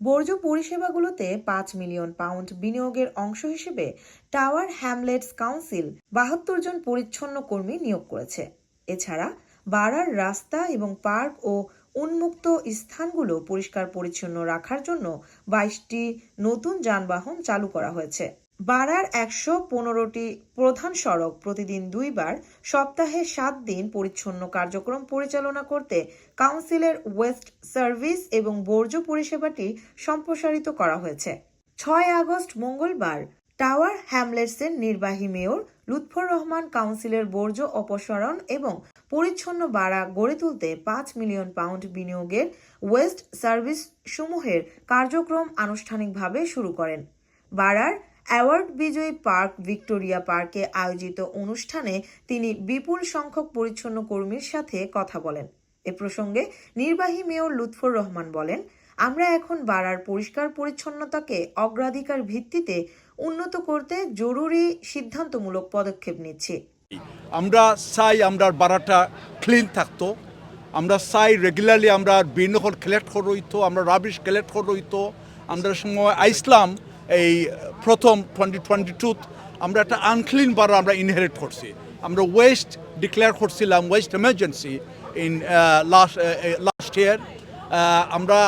বর্জ্য পরিষেবাগুলোতে ৫ million pound বিনিয়োগের অংশ হিসেবে টাওয়ার হ্যামলেটস কাউন্সিল ৭২ জন পরিচ্ছন্ন কর্মী নিয়োগ করেছে। এছাড়া বাড়ার রাস্তা এবং পার্ক ও উন্মুক্ত স্থানগুলো পরিষ্কার পরিচ্ছন্ন রাখার জন্য ২২টি নতুন যানবাহন চালু করা হয়েছে। বাড়ার ১১৫টি প্রধান সড়ক প্রতিদিন ২ বার সপ্তাহে ৭ দিন পরিচ্ছন্ন কার্যক্রম পরিচালনা করতে কাউন্সিলের ওয়েস্ট সার্ভিস এবং বর্জ্য পরিষেবাটি সম্প্রসারিত করা হয়েছে। ৬ আগস্ট মঙ্গলবার টাওয়ার হ্যামলেটসের নির্বাহী মেয়র লুৎফর রহমান কাউন্সিলের বর্জ্য অপসারণ এবং পরিচ্ছন্ন বাড়া গড়ে তুলতে ৫ মিলিয়ন পাউন্ড বিনিয়োগের ওয়েস্ট সার্ভিস সমূহের কার্যক্রম আনুষ্ঠানিকভাবে শুরু করেন। বাড়ার অ্যাওয়ার্ড বিজয়ী পার্ক ভিক্টোরিয়া পার্কে আয়োজিত অনুষ্ঠানে তিনি বিপুল সংখ্যক পরিচ্ছন্ন কর্মীর সাথে কথা বলেন। এ প্রসঙ্গে নির্বাহী মেয়র লুৎফর রহমান বলেন, আমরা এখন বাড়ার পরিষ্কার পরিচ্ছন্নতাকে অগ্রাধিকার ভিত্তিতে উন্নত করতে জরুরি সিদ্ধান্তমূলক পদক্ষেপ নিচ্ছি। আমরা চাই আমরা বাড়াটা ক্লিন থাকতো, আমরা চাই রেগুলারলি আমরা বিনকল কালেক্ট করে হইতো, আমরা রাবিশ কালেক্ট করে হইতো। আমরা সময় আইসলাম এই প্রথম 2022 আমরা একটা আনক্লিন বাড়া আমরা ইনহেরিট করছি। আমরা ওয়েস্ট ডিক্লেয়ার করছিলাম West emergency in last year. আমরা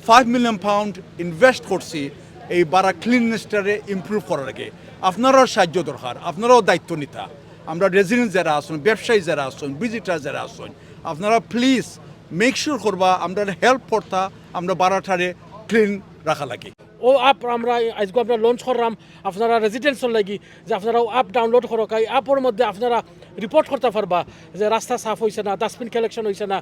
5 মিলিয়ন পাউন্ড ইনভেস্ট করছি এই বাড়া ক্লিননেসটারে ইমপ্রুভ করার আগে। আপনারাও সাহায্য দরকার, আপনারাও দায়িত্ব নিতা। আমরা রেজিডেন্ট যারা আসুন, ব্যবসায়ী যারা আসুন, ভিজিটার যারা আসুন, আপনারা প্লিজ মেক শিওর করবা আমরা হেল্প করতা আমরা বাড়াটারে ক্লিন রাখা লাগে। ও অ্যাপ আমরা আজকে আমরা লঞ্চ করলাম আপনারা রেজিডেন্সর লাগি, যে আপনারা অ্যাপ ডাউনলোড করক। এই অ্যাপের মধ্যে আপনারা রিপোর্ট করতে পারবা যে রাস্তা সাফ হয়েছে না, ডাস্টবিন কালেকশন হয়েছে না,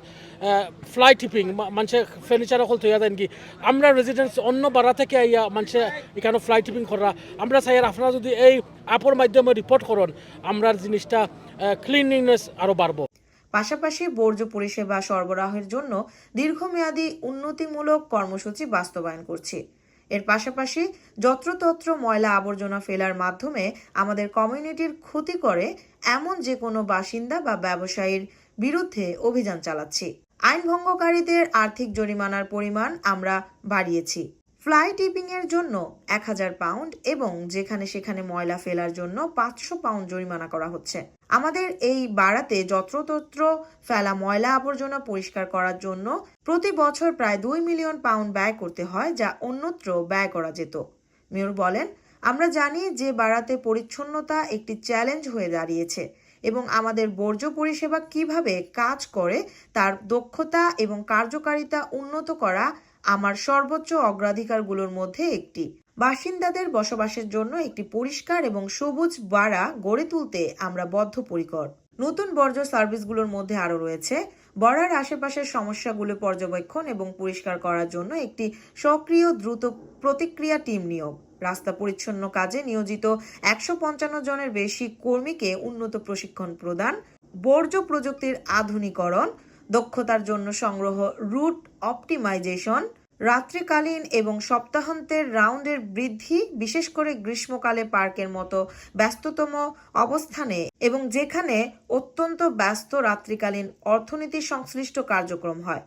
ফ্লাই টিপিং মানুষে ফার্নিচার অকল থইয়া দেন কি। আমরা রেজিডেন্স অন্য বাড়া থেকে আইয়া মানুষে এখানে ফ্লাই টিপিং করা আমরা চাই। আর আপনারা যদি এই অ্যাপের মাধ্যমে রিপোর্ট করেন আমরা জিনিসটা ক্লিনলিনেস আরও বাড়বো। পাশাপাশি বর্জ্য পরিষেবা সরবরাহের জন্য দীর্ঘমেয়াদী উন্নতিমূলক কর্মসূচি বাস্তবায়ন করছি। এর পাশাপাশি যত্রতত্র ময়লা আবর্জনা ফেলার মাধ্যমে আমাদের কমিউনিটির ক্ষতি করে এমন যে কোনো বাসিন্দা বা ব্যবসায়ীর বিরুদ্ধে অভিযান চালাচ্ছি। আইন ভঙ্গকারীদের আর্থিক জরিমানার পরিমাণ আমরা বাড়িয়েছি। ফ্লাই টিপিং এর জন্য ১,০০০ পাউন্ড এবং যেখানে সেখানে ময়লা ফেলার জন্য ৫০০ পাউন্ড জরিমানা করা হচ্ছে। আমাদের এই বাড়াতে যত্রতত্র ফেলা ময়লা আবর্জনা পরিষ্কার করার জন্য প্রতি বছর প্রায় ২ মিলিয়ন পাউন্ড ব্যয় করতে হয়, যা অন্যত্র ব্যয় করা যেত। মেয়র বলেন, আমরা জানি যে বাড়াতে পরিচ্ছন্নতা একটি চ্যালেঞ্জ হয়ে দাঁড়িয়েছে এবং আমাদের বর্জ্য পরিষেবা কিভাবে কাজ করে তার দক্ষতা এবং কার্যকারিতা উন্নত করা আমার সর্বোচ্চ অগ্রাধিকারগুলোর মধ্যে একটি। বাসিন্দাদের বসবাসের জন্য একটি পরিষ্কার এবং সবুজ বাড়া গড়ে তুলতে আমরা বদ্ধপরিকর। নতুন বর্জ্য সার্ভিসগুলোর মধ্যে আরও রয়েছে বড়ার আশেপাশের সমস্যাগুলো পর্যবেক্ষণ এবং পরিষ্কার করার জন্য একটি সক্রিয় দ্রুত প্রতিক্রিয়া টিম নিয়োগ, রাস্তা পরিচ্ছন্ন কাজে নিয়োজিত ১৫৫ জনের বেশি কর্মীকে উন্নত প্রশিক্ষণ প্রদান, বর্জ্য প্রযুক্তির আধুনিকরণ, দক্ষতার জন্য সংগ্রহ, রুট অপটিমাইজেশন, রাত্রিকালীন এবং সপ্তাহান্তের রাউন্ডের বৃদ্ধি, বিশেষ করে গ্রীষ্মকালে পার্কের মতো ব্যস্ততম অবস্থানে এবং যেখানে অত্যন্ত ব্যস্ত রাত্রিকালীন অর্থনীতি সংশ্লিষ্ট কার্যক্রম হয়।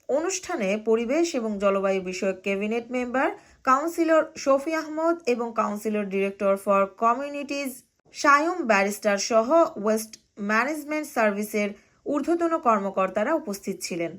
অনুষ্ঠানে পরিবেশ এবং জলবায়ু বিষয়ক cabinet member councillor Shafi Ahmed এবং councillor director for communities Shayum barrister সহ ওয়েস্ট ম্যানেজমেন্ট সার্ভিসের ঊর্ধ্বতন কর্মকর্তারা উপস্থিত ছিলেন।